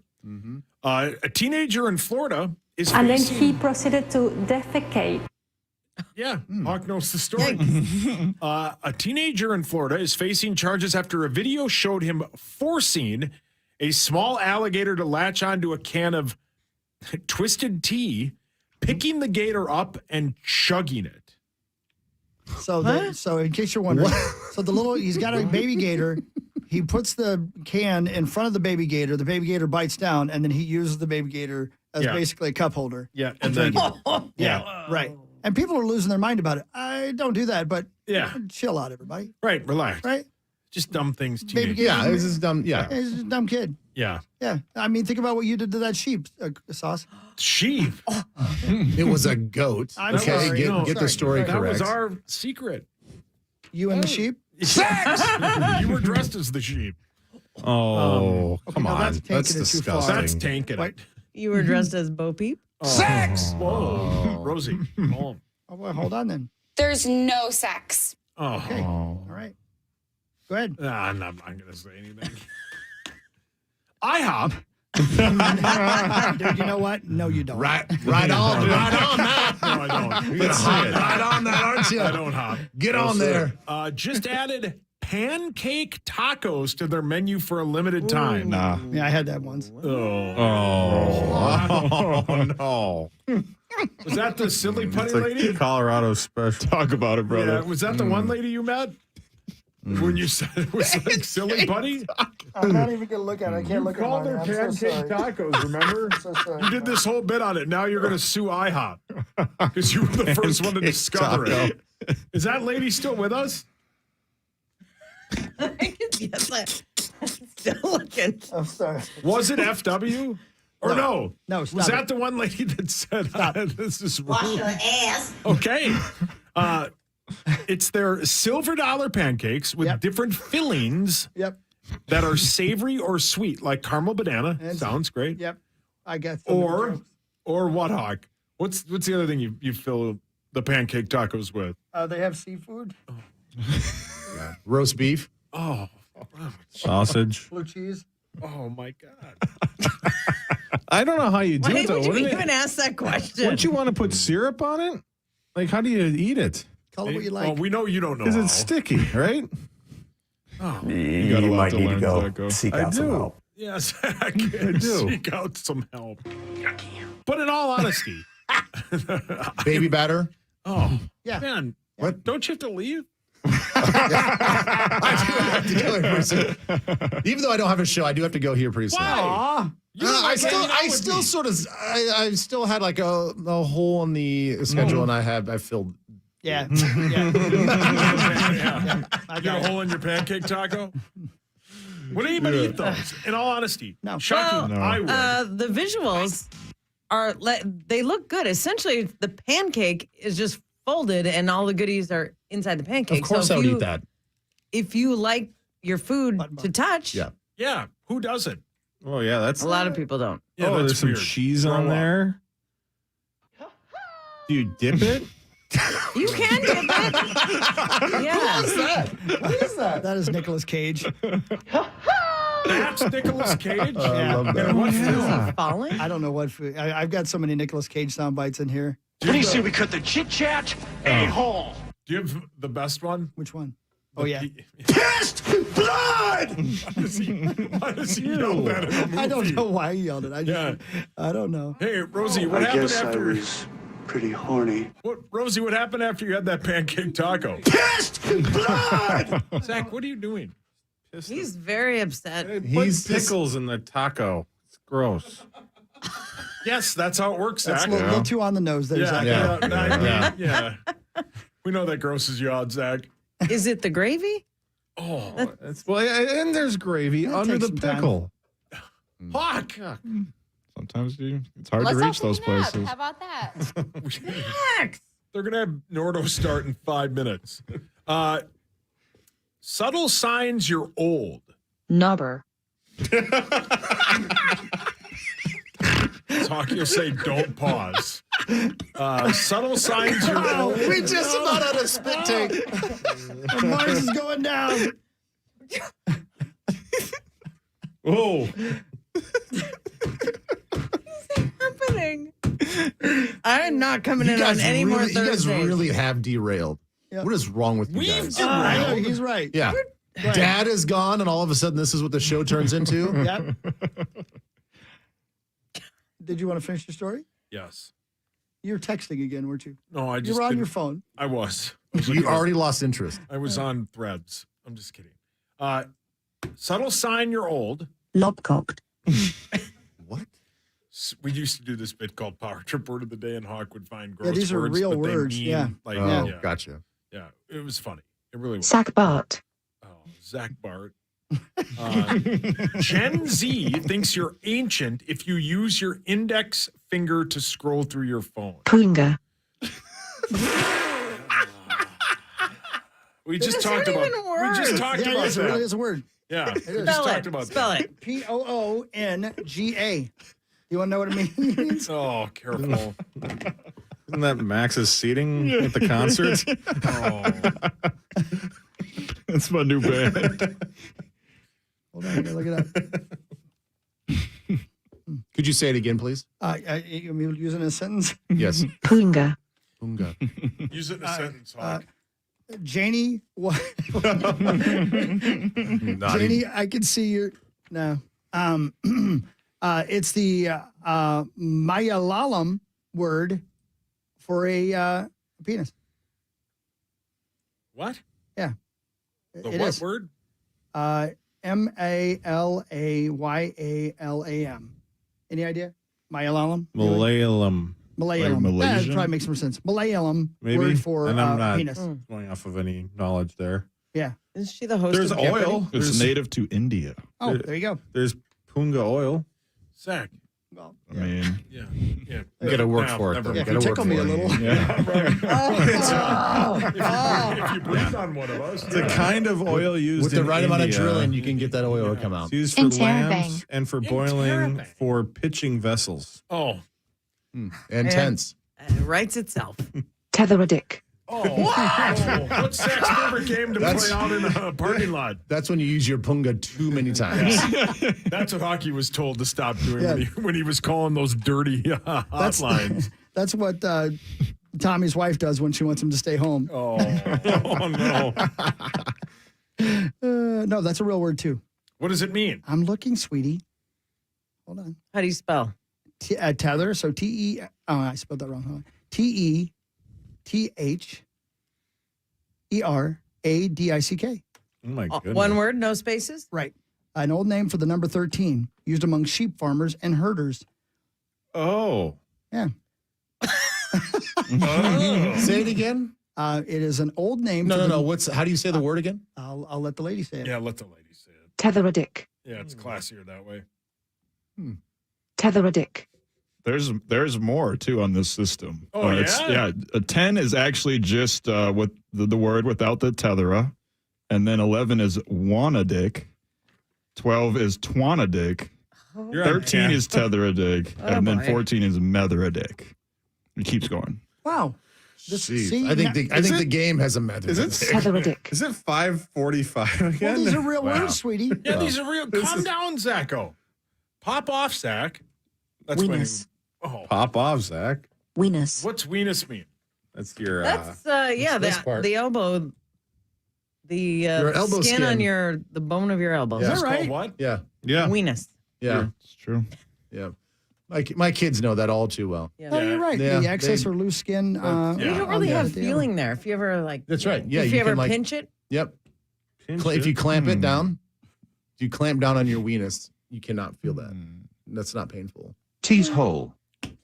A teenager in Florida is And then facing... he proceeded to defecate. Yeah, Hawk knows the story. A teenager in Florida is facing charges after a video showed him forcing a small alligator to latch onto a can of twisted tea, picking the gator up and chugging it. So, so in case you're wondering, so he's got a baby gator. He puts the can in front of the baby gator. The baby gator bites down, and then he uses the baby gator as basically a cup holder. Yeah, and then Yeah, right. And people are losing their mind about it. I don't do that, but chill out, everybody. Right, relax. Right? Just dumb things. Baby Teenagers. gator. Yeah, this is dumb. Yeah. He's a dumb kid. Yeah. Yeah. I mean, think about what you did to that sheep, Sauce. Sheep. It was a goat. I'm okay, sorry. get No, the story That correct. was our secret. You and the sheep? Sex! You were dressed as the sheep. Oh, Okay, come no, on. that's taking That's it too far. disgusting. That's tanking Wait. it. You were dressed as Bo Peep? Sex! Whoa. Rosie. Oh. Oh, well, hold on then. There's no sex. Oh. Okay. All right. Go ahead. I'm not going to say anything. IHOP. Dude, you know what? No, you don't. Right on that. No, I don't. Right on that, aren't you? I don't hop. Get on there. Just added pancake tacos to their menu for a limited time. Nah. Yeah, I had that once. Oh, no. Was that the silly putty It's like lady? Colorado special. Talk about it, brother. Yeah, was that the one lady you met? When you said it was like silly putty? I'm not even going to look at it. I can't look at it. You called her pancake tacos, remember? So sorry. You did this whole bit on it. Now you're going to sue IHOP because you were the first one to discover it. Is that lady still with us? Yes, I'm still looking. I'm sorry. Was it FW? Or no? No, Was stop that it. the one lady that said, this is Wash rude? your ass. Okay. It's their silver dollar pancakes with different fillings that are savory or sweet, like caramel banana. Sounds great. Yep. I got some of the jokes. Or what, Hawk? What's the other thing you fill the pancake tacos with? They have seafood, Roast beef. Oh. Sausage. blue cheese. Oh, my God. I don't know how you do Why it, though. would you Wouldn't even ask that question? Wouldn't you want to put syrup on it? Like, how do you eat it? Call it what you like. Well, we know you don't know. Because how. it's sticky, right? Oh. You got a lot might to need learn, to go Zacko. seek I out some do. help. Yeah, Zach, I do. seek out some help. But in all honesty, Baby batter. oh, Yeah. man, What? Don't you have to leave? I do have to go here pretty soon. Even though I don't have a show, I do have to go here pretty soon. Why? You don't like hanging out with me. I still had like a hole in the schedule, and I filled. Yeah. Yeah. I You got got a hole in your pancake taco? Would anybody eat those? In all honesty, No. shocking. Well, I would. The visuals are they look good. Essentially, the pancake is just folded, and all the goodies are inside the pancake. Of course, so I would eat that. If you like your food to touch, Yeah, who doesn't? Oh, yeah, that's a lot of people don't. Yeah, oh, that's there's some weird. cheese on Grow up. there. Do you dip it? You can dip it. Yeah. What is that? That is Nicolas Cage. That's Nicolas Cage. I love that. And what Yeah. film? Falling? I don't know what food. I've got so many Nicolas Cage sound bites in here. What do you we cut the chit chat a hole? Do you have the best one? Which one? Oh, yeah. Test blood. Why does he yell that in a movie? I don't know why he yelled it. I don't know. Hey, Rosie, what happened after? Pretty horny. Rosie, what happened after you had that pancake taco? Test blood. Zach, what are you doing? He's very upset. He's pickles in the taco. It's gross. Yes, that's how it works, Zach. That's a little too on the nose there, Zach. Yeah. We know that grosses you out, Zach. Is it the gravy? Oh, Well, and there's gravy That under takes the some time. pickle. Hawk. Sometimes it's hard Let's to all reach those clean up. places. How about that? Relax. They're going to have Nordo start in 5 minutes. Subtle signs you're old. Nubber. Hawk, you'll say, don't pause. Subtle signs you're old. We just about had a spit take. The Mars is going down. Whoa. Happening. I'm not coming in on any more You guys Thursdays. really have derailed. Yeah. What is wrong with you We've guys? I know, he's right. Yeah. Dad is gone, and all of a sudden, this is what the show turns into. Yep. Did you want to finish your story? Yes. You were texting again, weren't you? No, I just You were on didn't- your phone. I was. You already lost interest. I was on Threads. I'm just kidding. Subtle sign you're old. Lobcocked. What? We used to do this bit called Power Trip Word of the Day, and Hawk would find gross Yeah, these are words, real but they words, mean, yeah. Like, Oh, yeah. gotcha. Yeah, it was funny. It really was. Sack Bart. Oh, Zach Bart. Gen Z thinks you're ancient if you use your index finger to scroll through your phone. Poonga. We just Those talked aren't about. even We just words. talked Yeah, about yes, it that. really is a word. Yeah, we just Spell talked it. about Spell that. it. Poonga. You want to know what it means? Oh, careful. Isn't that Max's seating at the concert? Oh. That's my new band. Hold on, I gotta look it up. Could you say it again, please? You mean using a sentence? Yes. Poonga. Poonga. Use it in a sentence, Hawk. Janie, what? Janie, I can see your no. It's the Malayalam word for a penis. What? Yeah. The It what is. word? Malayalam. Any idea? Malayalam? Malayalam. Malayalam. Like That Malaysian? probably makes more sense. Malayalam Maybe. word for and I'm not penis. going off of any knowledge there. Yeah. Is she the host There's of oil. Jeopardy? It's native to India. Oh, there you go. There's punga oil. Zach. Well, I mean, Yeah. Yeah. You got to work for it. Never Though. mind. You got to work tickle for me a it. little. If you breathe on one of us. It's a kind of oil used With the in right amount of India. drilling, you can get that oil to come out. It's used for lambs and for boiling for pitching vessels. Oh. And tents. Writes itself. Tether a dick. Oh, wow. What's Zach's favorite game to play out in a parking lot? That's when you use your punga too many times. That's what hockey was told to stop doing when he was calling those dirty hotlines. That's what Tommy's wife does when she wants him to stay home. Oh, no. No, that's a real word too. What does it mean? I'm looking, sweetie. Hold on. How do you spell? Tether. So T-E. Oh, I spelled that wrong. Hold on. T-E-T-H-E-R-A-D-I-C-K. Oh, my goodness. One word, no spaces? Right. An old name for the number 13, used among sheep farmers and herders. Oh. Yeah. Say it again. It is an old name. No. How do you say the word again? I'll let the lady say it. Yeah, let the lady say it. Tether a dick. Yeah, it's classier that way. Tether a dick. there's more too on this system. Oh, yeah. A 10 is actually just with the word without the tethera, and then 11 is wanna-dick, 12 is twanna-dick, 13 is tether-a-dick, and then 14 is mether-a-dick. It keeps going. Wow. I think the game has a method. Is it 5:45 again? Well, these are real words, sweetie. Yeah, these are real. Calm down, Zacho. Pop off, Zach. That's Weenus. Pop off, Zach. Weenus. What's weenus mean? That's your. That's this part. the elbow, the Your elbow skin skin. on the bone of your elbow. Yeah. Is that right? Called what? Yeah. Yeah. Weenus. Yeah. It's true. Yeah. My kids know that all too well. Yeah. Oh, you're right. Yeah, the excess or loose skin. You don't really have feeling there. If you ever That's right. Yeah. If you ever can, pinch it. Yep. If you clamp it down, if you clamp down on your weenus, you cannot feel that. That's not painful. Tease hole.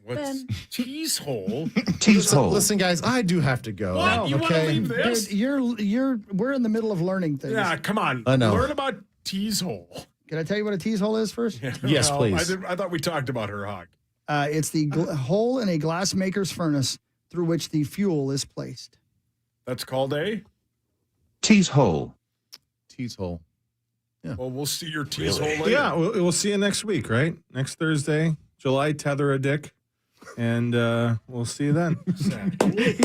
What's tease hole? Tease hole. Listen, guys, I do have to go. What? You want to leave this? Dude, we're in the middle of learning things. Yeah, come on. I know. Learn about tease hole. Can I tell you what a tease hole is first? Yes, please. I thought we talked about her hawk. It's the hole in a glass maker's furnace through which the fuel is placed. That's called a tease hole. Tease hole. Yeah. Well, we'll see your tease hole later. Yeah, we'll see you next week, right? Next Thursday, July tether a dick, and we'll see you then. He's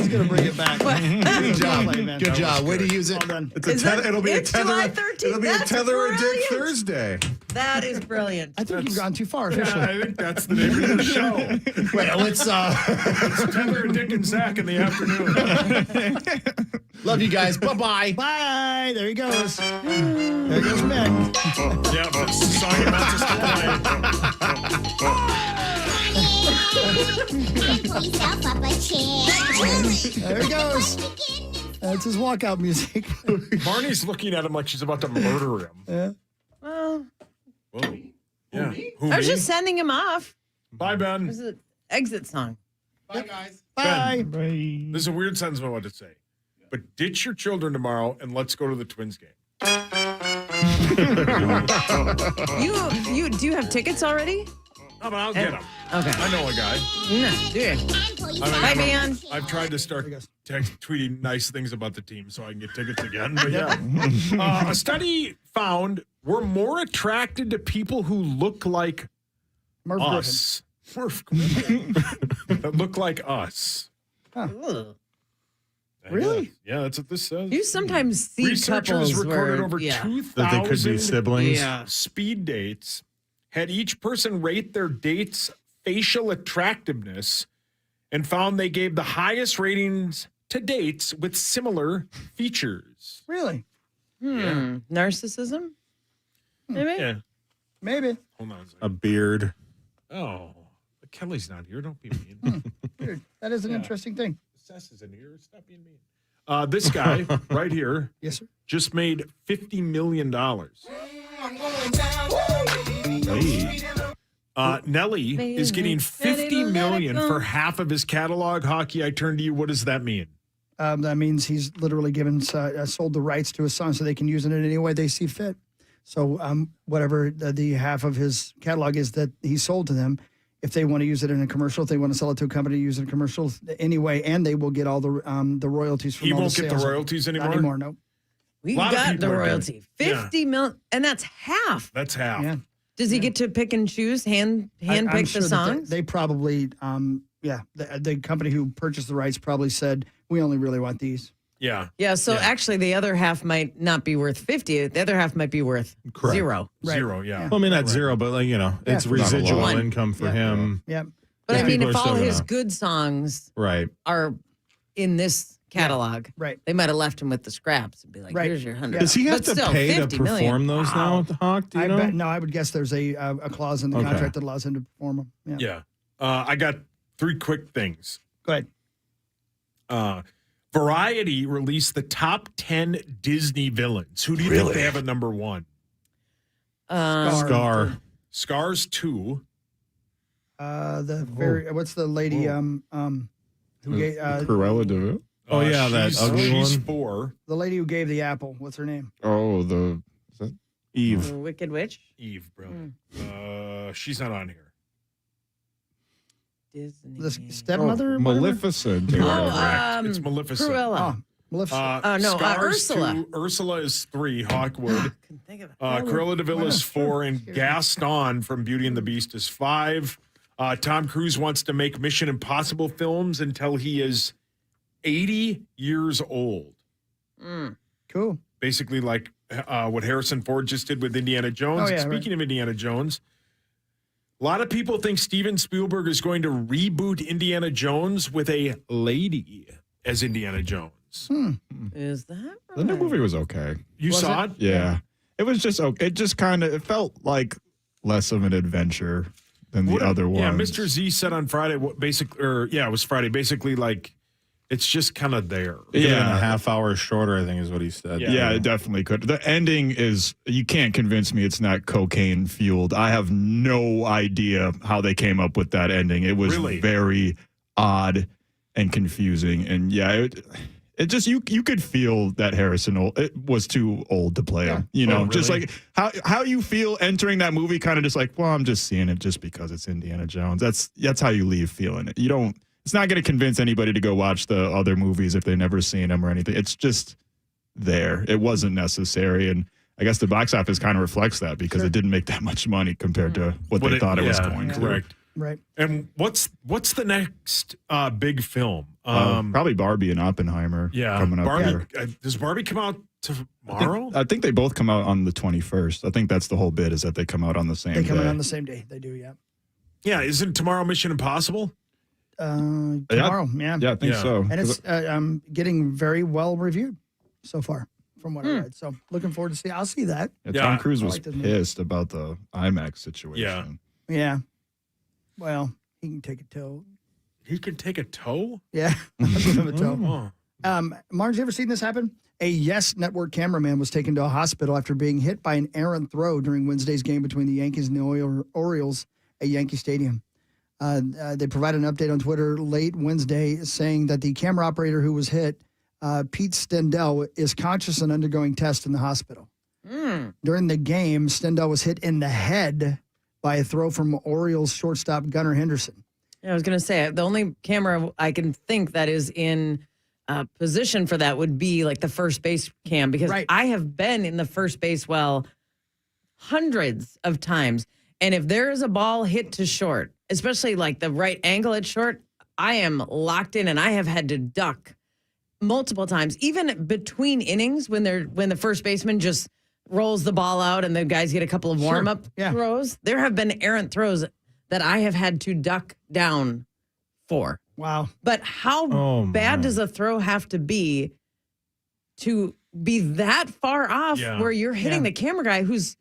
gonna bring it back. Good job. Man. Good job. Way to use it. Well done. It's it'll be it's a tether. July 13th. It'll be That's a tether a dick brilliant. Thursday. That is brilliant. I think you've gone too far Yeah, officially. I think that's the name of the show. Wait, let's It's Tether, Dick, and Zach in the afternoon. love you guys. Bye-bye. Bye. There he goes. There goes Ben. Yeah, but song you're about to There he goes. That's his walkout music. Barney's looking at him like she's about to murder him. Yeah. Well, Whoa. Yeah. Who, I was me? just sending him off. Bye, It Ben. was an exit song. Bye, guys. Bye. There's a weird sentence I want to say. But ditch your children tomorrow and let's go to the Twins game. You do you have tickets already? No, but I'll get them. Okay. I know a guy. No, do you? Bye, man. I've tried to start tweeting nice things about the team so I can get tickets again. But yeah. A study found we're more attracted to people who look like Merv us. That look like us. Ugh. Really? Yeah, that's what this says. You sometimes see Researchers couples recorded where, over yeah. 2,000 That they could be siblings. speed dates, had each person rate their date's facial attractiveness, and found they gave the highest ratings to to dates with similar features. Really? Narcissism? Maybe? Yeah. Maybe. Hold on a second. A beard. Oh, Kelly's not here. Don't be mean. Weird. That is an interesting thing. Sess is in here. Stop being mean. This guy right here Yes, sir. just made $50 million. Nelly is getting $50 million for half of his catalog. Hockey, I turn to you. What does that mean? That means he's literally given sold the rights to his song so they can use it in any way they see fit. So whatever the half of his catalog is that he sold to them, if they want to use it in a commercial, if they want to sell it to a company, use it in a commercial anyway, and they will get all the royalties from He all won't the get sales. the royalties anymore? Not anymore, no. We A lot of got people the are royalty. doing- 50 million, and that's half. That's half. Yeah. Does he get to pick and choose, hand I'm pick sure the that songs? They probably, the company who purchased the rights probably said, we only really want these. Yeah. Yeah, so actually the other half might not be worth 50. The other half might be worth zero. Zero, yeah. Well, I mean, not zero, but it's residual One. income for him. Yeah. But I mean, people if are still all his gonna- good songs Right. are in this catalog, right? They might have left him with the scraps and be like, Right. "Here's your 100." Does he have But to still, pay to 50 perform million. those now at the Hawk? Do you know? No, I would guess there's a clause in the Okay. contract that allows him to perform them. Yeah. I got 3 quick things. Go ahead. Variety released the top 10 Disney villains. Who do you think they have at number 1? Scar. Scar's 2. What's the lady who gave Cruella de Vil. Oh, yeah, that ugly she's one. 4. the lady who gave the apple? What's her name? Oh, is that Eve. The Wicked Witch. Eve, brilliant. She's not on here. Disney. The stepmother? whatever? Maleficent. You Oh, are correct. It's Maleficent. Cruella. Oh, Maleficent. No, Scar's Ursula. 2. Ursula is 3. Hawkwood. Think of it. Cruella de Vil is 4, and Gaston from Beauty and the Beast is 5. Tom Cruise wants to make Mission Impossible films until he is 80 years old. Cool. Basically, like what Harrison Ford just did with Indiana Jones. Oh, yeah, Speaking of Indiana Jones, a lot of people think Steven Spielberg is going to reboot Indiana Jones with a lady as Indiana Jones. Is that right? The new movie was okay. You saw it? Yeah. It was just okay. It just kind of, it felt like less of an adventure than the other ones. Yeah, Mr. Z said on Friday, it was Friday, basically like, it's just kind of there. Give it a half hour shorter, I think is what he said. Yeah, it definitely could. The ending is, you can't convince me it's not cocaine fueled. I have no idea how they came up with that ending. It was very odd and confusing. And yeah, it just, you could feel that Harrison was too old to play him. You know, just like how you feel entering that movie, kind of just like, well, I'm just seeing it just because it's Indiana Jones. That's how you leave feeling it. You don't, it's not going to convince anybody to go watch the other movies if they've never seen them or anything. It's just there. It wasn't necessary. And I guess the box office kind of reflects that because it didn't make that much money compared to what they thought it was going to. Correct. Right. And what's the next big film? Probably Barbie and Oppenheimer coming up Barbie. here. Does Barbie come out tomorrow? I think they both come out on the 21st. I think that's the whole bit is that they come out on the same day. They come out on the same day. They do, yeah. Yeah, isn't tomorrow Mission Impossible? Tomorrow, yeah. Yeah, I think so. And it's getting very well reviewed so far, from what I read. So looking forward to see. I'll see that. Yeah, Tom Cruise was I like this movie. pissed about the IMAX situation. Yeah. Well, he can take a toe. He can take a toe? Yeah, I'll give him a toe. Marge, you ever seen this happen? A Yes Network cameraman was taken to a hospital after being hit by an errant throw during Wednesday's game between the Yankees and the Orioles at Yankee Stadium. They provided an update on Twitter late Wednesday saying that the camera operator who was hit, Pete Stendel, is conscious and undergoing tests in the hospital. During the game, Stendel was hit in the head by a throw from Orioles shortstop Gunnar Henderson. Yeah, I was going to say, the only camera I can think that is in position for that would be like the first base cam, because I have been in the first base well hundreds of times. And if there is a ball hit to short, especially like the right angle at short, I am locked in and I have had to duck multiple times, even between innings when the first baseman just rolls the ball out and the guys get a couple of warm-up throws. There have been errant throws that I have had to duck down for. Wow. But how bad does a throw have to be that far off where you're hitting the camera guy who's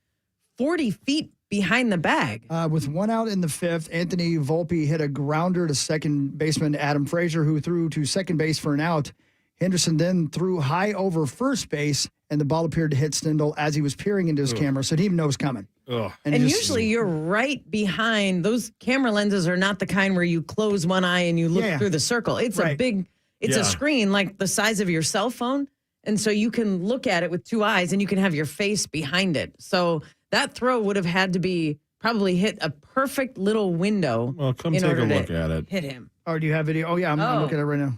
40 feet behind the bag? With one out in the fifth, Anthony Volpe hit a grounder to second baseman Adam Frazier, who threw to second base for an out. Henderson then threw high over first base, and the ball appeared to hit Stindl as he was peering into his camera, so he didn't even know it was coming. And usually you're right behind. Those camera lenses are not the kind where you close one eye and you look through the circle. It's a screen like the size of your cell phone. And so you can look at it with two eyes and you can have your face behind it. So that throw would have had to be probably hit a perfect little window. Well, come take a look at it. Hit him. Oh, do you have video? Oh, yeah, I'm looking at it right now.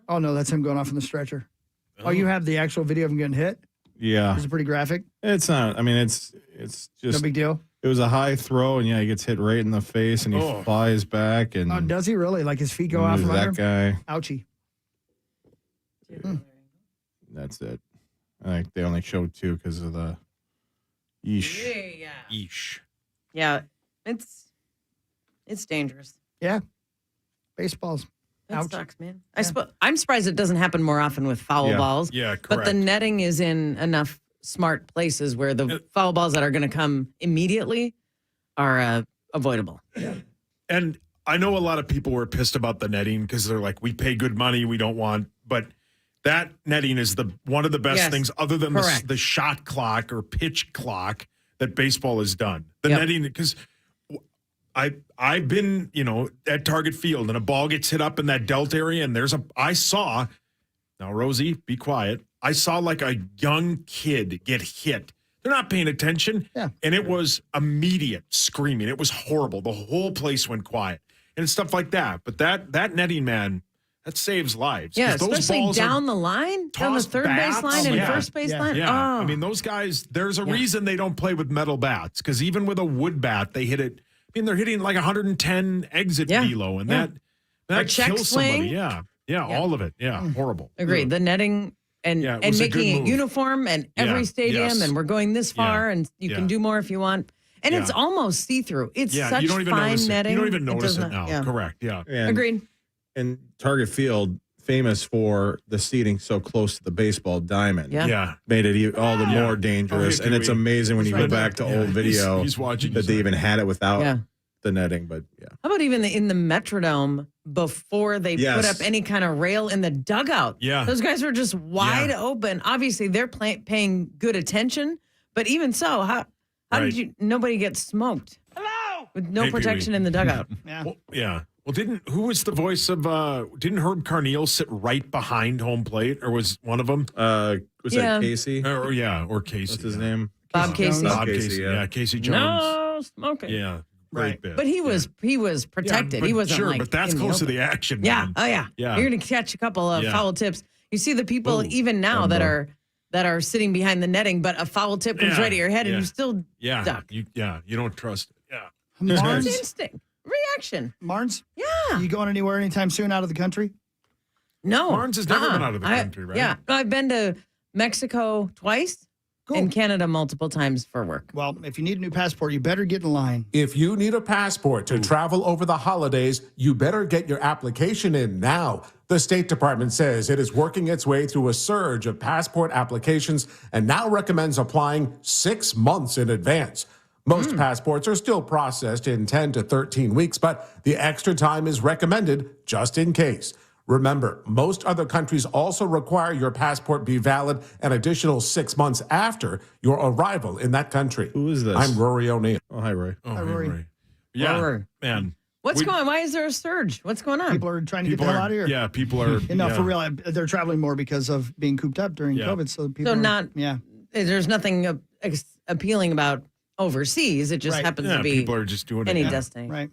Oh, no, that's him going off in the stretcher. Oh, you have the actual video of him getting hit? Yeah. Is it pretty graphic? It's not. I mean, it's just no big deal. It was a high throw, and he gets hit right in the face, and he flies back. And oh, does he really? Like his feet go off from that guy. Ouchie. That's it. I think they only showed two because of the yeesh. Yeah. Yeesh. Yeah, it's dangerous. Yeah. Baseballs. That sucks, man. I'm surprised it doesn't happen more often with foul balls. Yeah, correct. But the netting is in enough smart places where the foul balls that are going to come immediately are avoidable. Yeah. And I know a lot of people were pissed about the netting because they're like, we pay good money, we don't want, but that netting is one of the best things other than the shot clock or pitch clock that baseball has done. The netting, because I've been, at Target Field and a ball gets hit up in that delta area and now Rosie, be quiet. I saw like a young kid get hit. They're not paying attention. Yeah. And it was immediate screaming. It was horrible. The whole place went quiet and stuff like that. But that netting, man, that saves lives. Yeah, those especially balls down the line, down the third base line and first base line. Yeah. Oh. I mean, those guys, there's a reason they don't play with metal bats because even with a wood bat, they hit it. I mean, they're hitting like 110 exit velo, and that kills somebody. Yeah, all of it. Yeah, horrible. Agreed. The netting and making it uniform and every stadium, and we're going this far, and you can do more if you want. And it's almost see-through. It's such you don't even fine netting. You don't even notice it now. Yeah. Correct. Yeah. Agreed. And Target Field, famous for the seating so close to the baseball diamond. Yeah. Made it all the more dangerous. And it's amazing when you go back to old video he's watching that they even had it without the netting. But How about even in the Metrodome before they put up any kind of rail in the dugout? Yeah. Those guys were just wide open. Obviously, they're paying good attention. But even so, how did nobody get smoked? Hello! With no protection in the dugout. Well, who was the voice of, didn't Herb Carneal sit right behind home plate, or was one of them? Was that Casey? Or Casey. What's his name? Bob Casey. Bob Casey, Casey Jones. No smoking. Yeah. Great bit. But he was protected. Yeah, he wasn't like but that's close to the action. Yeah. Man. Oh yeah. Yeah. You're gonna catch a couple of foul tips. You see the people even now that are sitting behind the netting, but a foul tip comes right at your head and you still duck. You don't trust it. Yeah. Marnes? It's instinct. Reaction. Marnes? Yeah. You going anywhere anytime soon out of the country? No. Marnes has never been out of the country, right? Yeah. I've been to Mexico twice and Canada multiple times for work. Well, if you need a new passport, you better get in line. If you need a passport to travel over the holidays, you better get your application in now. The State Department says it is working its way through a surge of passport applications and now recommends applying 6 months in advance. Most passports are still processed in 10 to 13 weeks, but the extra time is recommended just in case. Remember, most other countries also require your passport be valid an additional 6 months after your arrival in that country. Who is this? I'm Rory O'Neill. Oh, hi, Rory. Oh, Hi, Rory. Rory. Yeah, Rory. man. What's going on? Why is there a surge? What's going on? People are trying to get the hell out of here. Yeah, people are. No, for real. They're traveling more because of being cooped up during COVID. So people there's nothing appealing about overseas. It just happens to be people are just doing any it. destination.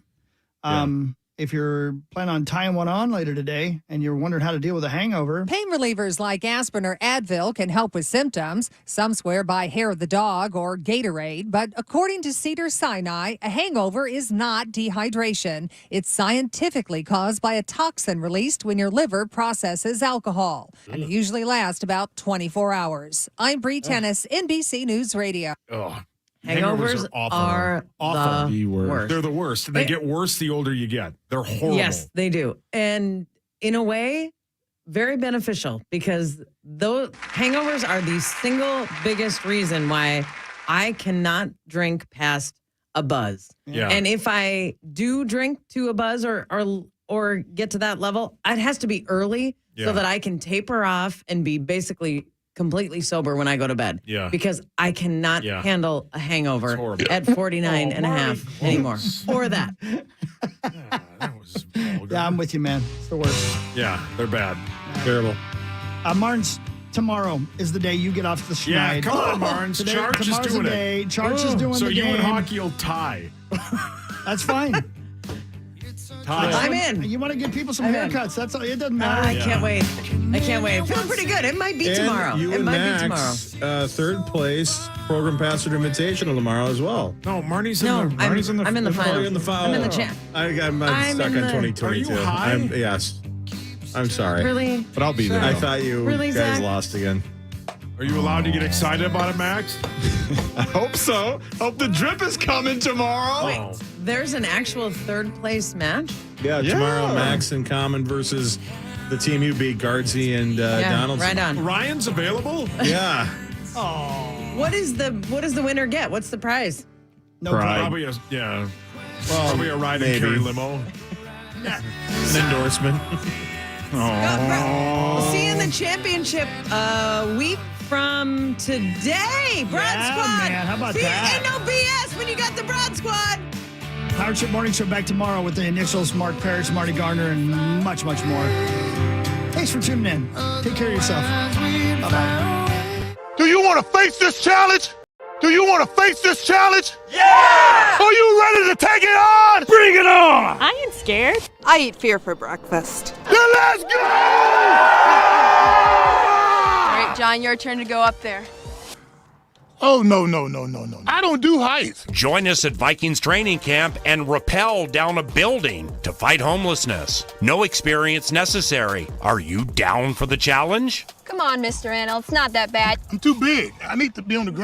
Right. If you're planning on tying one on later today and you're wondering how to deal with a hangover. Pain relievers like aspirin or Advil can help with symptoms. Some swear by hair of the dog or Gatorade. But according to Cedars-Sinai, a hangover is not dehydration. It's scientifically caused by a toxin released when your liver processes alcohol. And it usually lasts about 24 hours. I'm Bree Tennis, NBC News Radio. Oh, Hangovers are the worst. They're the worst. And they get worse the older you get. They're horrible. Yes, they do. And in a way, very beneficial because those hangovers are the single biggest reason why I cannot drink past a buzz. Yeah. And if I do drink to a buzz or get to that level, it has to be early so that I can taper off and be basically completely sober when I go to bed. Yeah. Because I cannot handle a hangover at 49 and a half anymore. Or that. That was vulgar. Yeah, I'm with you, man. It's the worst. Yeah, they're bad. Terrible. Marnes, tomorrow is the day you get off the schneid. Yeah, come on, Barnes. Charge is doing it. Charge is doing so the you game. and hockey will tie. That's fine. I'm in. You want to give people some I'm in. haircuts. That's all. It doesn't matter. I can't wait. I can't wait. Feeling pretty good. It might be And tomorrow. you It and might Max, be tomorrow. third place program passer invitational tomorrow as well. No, Marnie's No, in the I'm in the Oh, final. you're in the final. I'm in the champ. I'm I'm stuck in on the- 2022. Are you high? Yes. I'm sorry. Really? But I'll be there. I though. thought you Really, guys Zach? lost again. Are you allowed to get excited about it, Max? I hope so. Hope the drip is coming tomorrow. Wait, there's an actual third place match? Yeah, tomorrow Max and Common versus the team you beat, Guardsy and Donaldson. Right on. Ryan's available? Yeah. What does the winner get? What's the prize? No Pride. Probably probably a ride and carry limo. An endorsement. We'll see you in the championship week from today. Broad Squad. man. How about see, that? Ain't no BS when you got the Broad Squad. Power Trip Morning Show back tomorrow with the initials Mark Parrish, Marty Garner, and much, much more. Thanks for tuning in. Take care of yourself. Bye-bye. Do you want to face this challenge? Do you want to face this challenge? Yeah! Are you ready to take it on? Bring it on! I ain't scared. I eat fear for breakfast. Then let's go! All right, John, your turn to go up there. Oh, no. I don't do heights. Join us at Vikings training camp and rappel down a building to fight homelessness. No experience necessary. Are you down for the challenge? Come on, Mr. Annell. It's not that bad. I'm too big. I need to be on the ground.